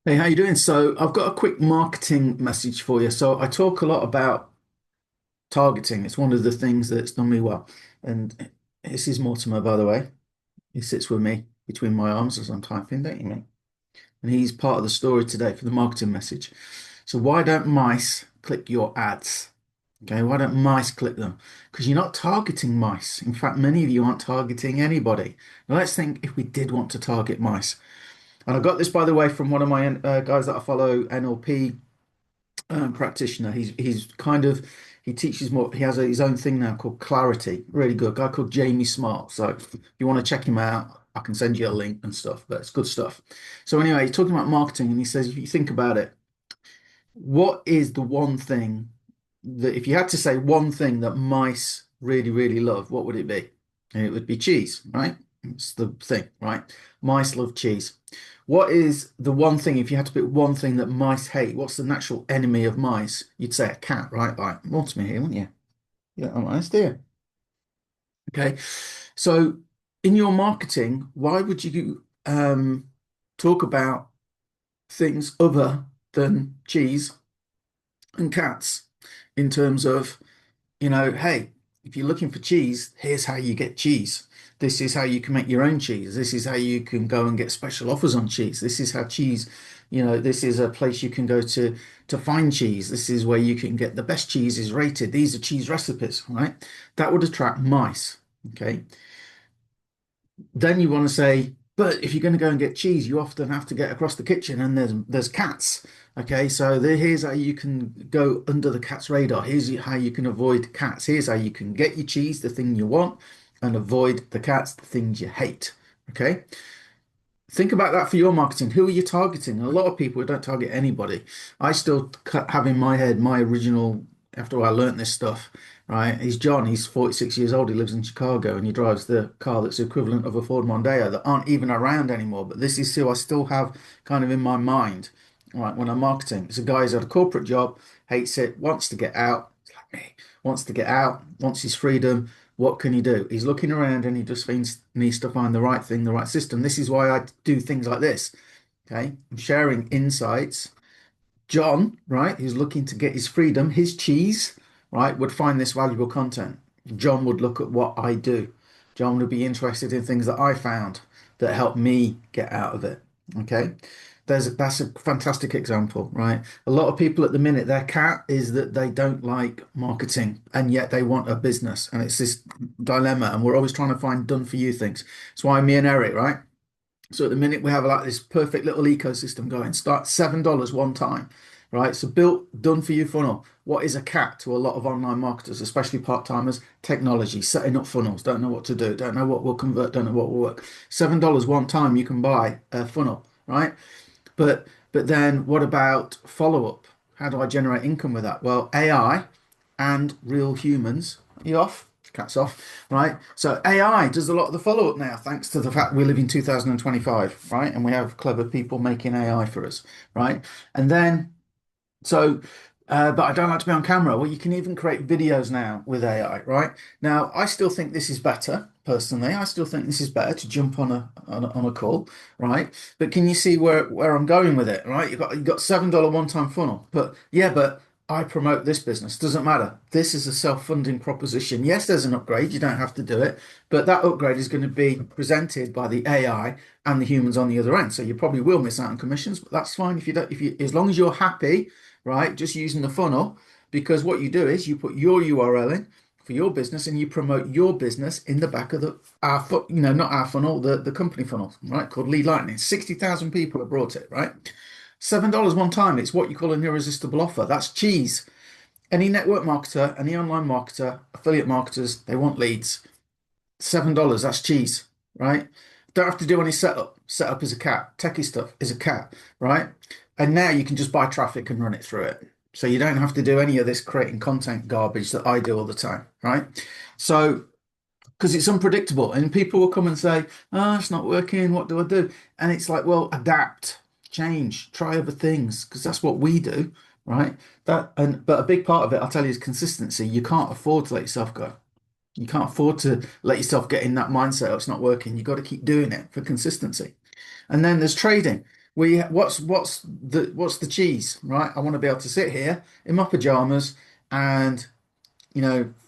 Hey, how you doing? So I've got a quick marketing message for you. So I talk a lot about targeting. It's one of the things that's done me well. And this is Mortimer, by the way. He sits with me between my arms as I'm typing, don't you, mate? And he's part of the story today for the marketing message. So why don't mice click your ads? Okay, why don't mice click them? Because you're not targeting mice. In fact, many of you aren't targeting anybody. Now let's think if we did want to target mice. And I got this, by the way, from one of my guys that I follow, NLP practitioner. He's kind of he teaches more. He has his own thing now called Clarity. Really good guy called Jamie Smart. So if you want to check him out, I can send you a link and stuff. But it's good stuff. So anyway, he's talking about marketing, and he says if you think about it, what is the one thing that if you had to say one thing that mice really really love, what would it be? And it would be cheese, right? It's the thing, right? Mice love cheese. What is the one thing, if you had to pick one thing that mice hate, what's the natural enemy of mice? You'd say a cat, right? Like, wants me here, wouldn't you? Yeah, I'm honest here. Okay. So in your marketing, why would you talk about things other than cheese and cats in terms of hey, if you're looking for cheese, here's how you get cheese. This is how you can make your own cheese. This is how you can go and get special offers on cheese. This is how cheese, this is a place you can go to find cheese. This is where you can get the best cheeses rated. These are cheese recipes, right? That would attract mice. Okay. Then you want to say, but if you're going to go and get cheese, you often have to get across the kitchen and there's cats. Okay, so here's how you can go under the cat's radar. Here's how you can avoid cats. Here's how you can get your cheese, the thing you want, and avoid the cats, the things you hate. Okay, think about that for your marketing. Who are you targeting? A lot of people don't target anybody. I still have in my head my original, after I learned this stuff, right? He's John. He's 46 years old. He lives in Chicago and he drives the car that's equivalent of a Ford Mondeo that aren't even around anymore. But this is who I still have kind of in my mind, right? When I'm marketing, it's a guy who's had a corporate job, hates it, wants to get out. It's like me, wants to get out, wants his freedom. What can he do? He's looking around and he just needs to find the right thing, the right system. This is why I do things like this. Okay. I'm sharing insights. John, right, who's looking to get his freedom, his cheese, right, would find this valuable content. John would look at what I do. John would be interested in things that I found that helped me get out of it. Okay. That's a fantastic example, right? A lot of people at the minute, their cat is that they don't like marketing and yet they want a business. And it's this dilemma. And we're always trying to find done for you things. That's why me and Eric, right? So at the minute we have like this perfect little ecosystem going. Start $7 one time, right? So built, done for you funnel. What is a cat to a lot of online marketers, especially part-timers? Technology, setting up funnels, don't know what to do, don't know what will convert, don't know what will work. $7 one time you can buy a funnel, right? But then what about follow-up? How do I generate income with that? Well, AI and real humans. Are you off? Cat's off, right? So AI does a lot of the follow-up now, thanks to the fact we live in 2025, right? And we have clever people making AI for us, right? And then so, but I don't like to be on camera. Well, you can even create videos now with AI, right? Now, I still think this is better, personally. I still think this is better to jump on a call, right? But can you see where I'm going with it, right? You've got $7 one-time funnel, but yeah, but I promote this business. Doesn't matter. This is a self-funding proposition. Yes, there's an upgrade. You don't have to do it, but that upgrade is going to be presented by the AI and the humans on the other end. So you probably will miss out on commissions, but that's fine if you don't. If you, as long as you're happy, right? Just using the funnel, because what you do is you put your URL in for your business and you promote your business in the back of not our funnel, the company funnel, right? Called Lead Lightning. 60,000 people have brought it, right? $7 one time. It's what you call an irresistible offer. That's cheese. Any network marketer, any online marketer, affiliate marketers, they want leads. $7, that's cheese, right? Don't have to do any setup. Setup is a cat. Techie stuff is a cat, right? And now you can just buy traffic and run it through it. So you don't have to do any of this creating content garbage that I do all the time, right? So, because it's unpredictable and people will come and say, oh, it's not working. What do I do? And it's like, well, adapt, change, try other things, because that's what we do, right? But a big part of it, I'll tell you, is consistency. You can't afford to let yourself go. You can't afford to let yourself get in that mindset, oh, it's not working. You've got to keep doing it for consistency. And then there's trading. what's the cheese, right? I want to be able to sit here in my pajamas and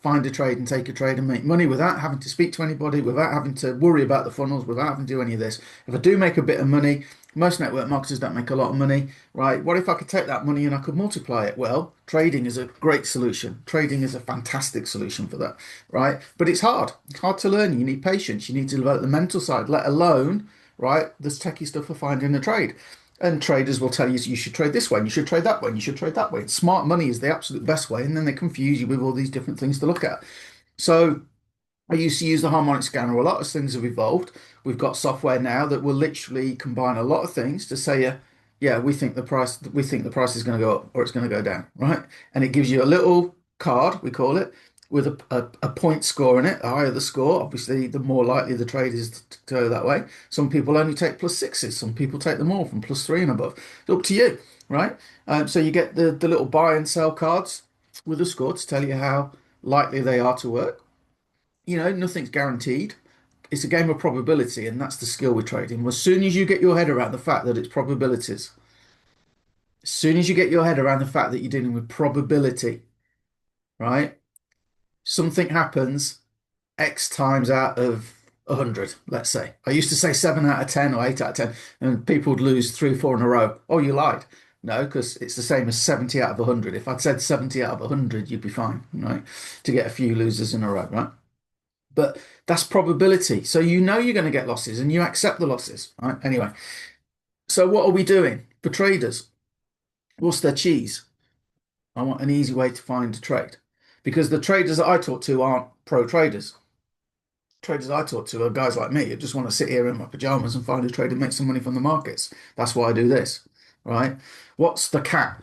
find a trade and take a trade and make money without having to speak to anybody, without having to worry about the funnels, without having to do any of this. If I do make a bit of money, most network marketers don't make a lot of money, right? What if I could take that money and I could multiply it? Well, trading is a great solution. Trading is a fantastic solution for that, right? But it's hard. It's hard to learn. You need patience. You need to develop the mental side, let alone, right, this techie stuff for finding a trade. And traders will tell you you should trade this way, and you should trade that way, and you should trade that way. Smart money is the absolute best way, and then they confuse you with all these different things to look at. So I used to use the harmonic scanner a lot as things have evolved. We've got software now that will literally combine a lot of things to say, yeah, we think the price is going to go up or it's going to go down, right? And it gives you a little card, we call it, with a point score in it. The higher the score, obviously, the more likely the trade is to go that way. Some people only take plus sixes. Some people take them all from plus three and above. It's up to you, right? So you get the little buy and sell cards with a score to tell you how likely they are to work. Nothing's guaranteed. It's a game of probability, and that's the skill with trading. As soon as you get your head around the fact that it's probabilities, as soon as you get your head around the fact that you're dealing with probability, right? Something happens X times out of 100, let's say. I used to say 7 out of 10 or 8 out of 10, and people would lose 3 or 4 in a row. Oh, you lied. No, because it's the same as 70 out of 100. If I'd said 70 out of 100, you'd be fine, right? To get a few losers in a row, right? But that's probability. So you're going to get losses and you accept the losses, right? Anyway, so what are we doing for traders? What's their cheese? I want an easy way to find a trade because the traders that I talk to aren't pro traders. Traders I talk to are guys like me who just want to sit here in my pajamas and find a trade and make some money from the markets. That's why I do this, right? What's the cat?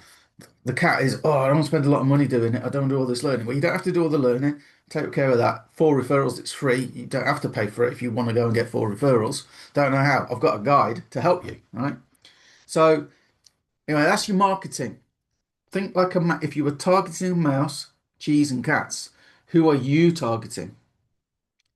The cat is, oh, I don't want to spend a lot of money doing it. I don't want to do all this learning. Well, you don't have to do all the learning. Take care of that. 4 referrals, it's free. You don't have to pay for it if you want to go and get 4 referrals. Don't know how. I've got a guide to help you, right? So, anyway, that's your marketing. Think like if you were targeting a mouse, cheese, and cats, who are you targeting?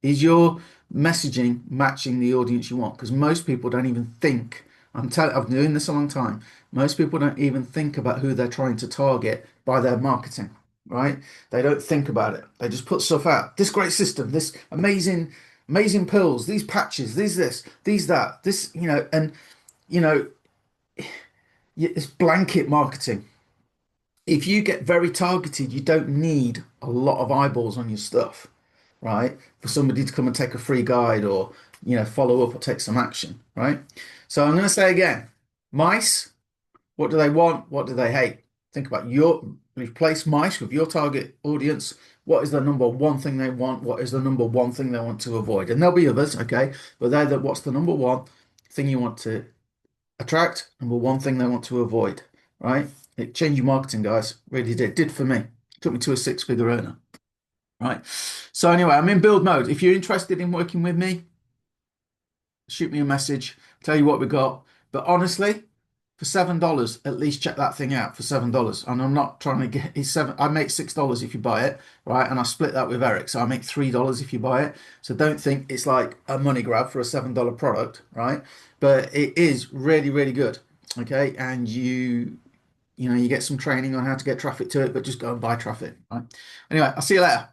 Is your messaging matching the audience you want? Because most people don't even think. I've been doing this a long time. Most people don't even think about who they're trying to target by their marketing, right? They don't think about it. They just put stuff out. This great system, this amazing, amazing pills, these patches, these this, these that, this, and you know, it's blanket marketing. If you get very targeted, you don't need a lot of eyeballs on your stuff, right? For somebody to come and take a free guide or, follow up or take some action, right? So I'm going to say again, mice, what do they want? What do they hate? Think about replace mice with your target audience. What is the number one thing they want? What is the number one thing they want to avoid? And there'll be others, okay? But what's the number one thing you want to attract? Number one thing they want to avoid, right? It changed your marketing, guys. Really did. Did for me. Took me to a six-figure earner, right? So anyway, I'm in build mode. If you're interested in working with me, shoot me a message, tell you what we got. But honestly, for $7, at least check that thing out for $7. And I'm not trying to get it's seven. I make $6 if you buy it, right? And I split that with Eric, so I make $3 if you buy it. So don't think it's like a money grab for a $7 product, right? But it is really, really good. Okay, and you get some training on how to get traffic to it, but just go and buy traffic, right? Anyway, I'll see you later.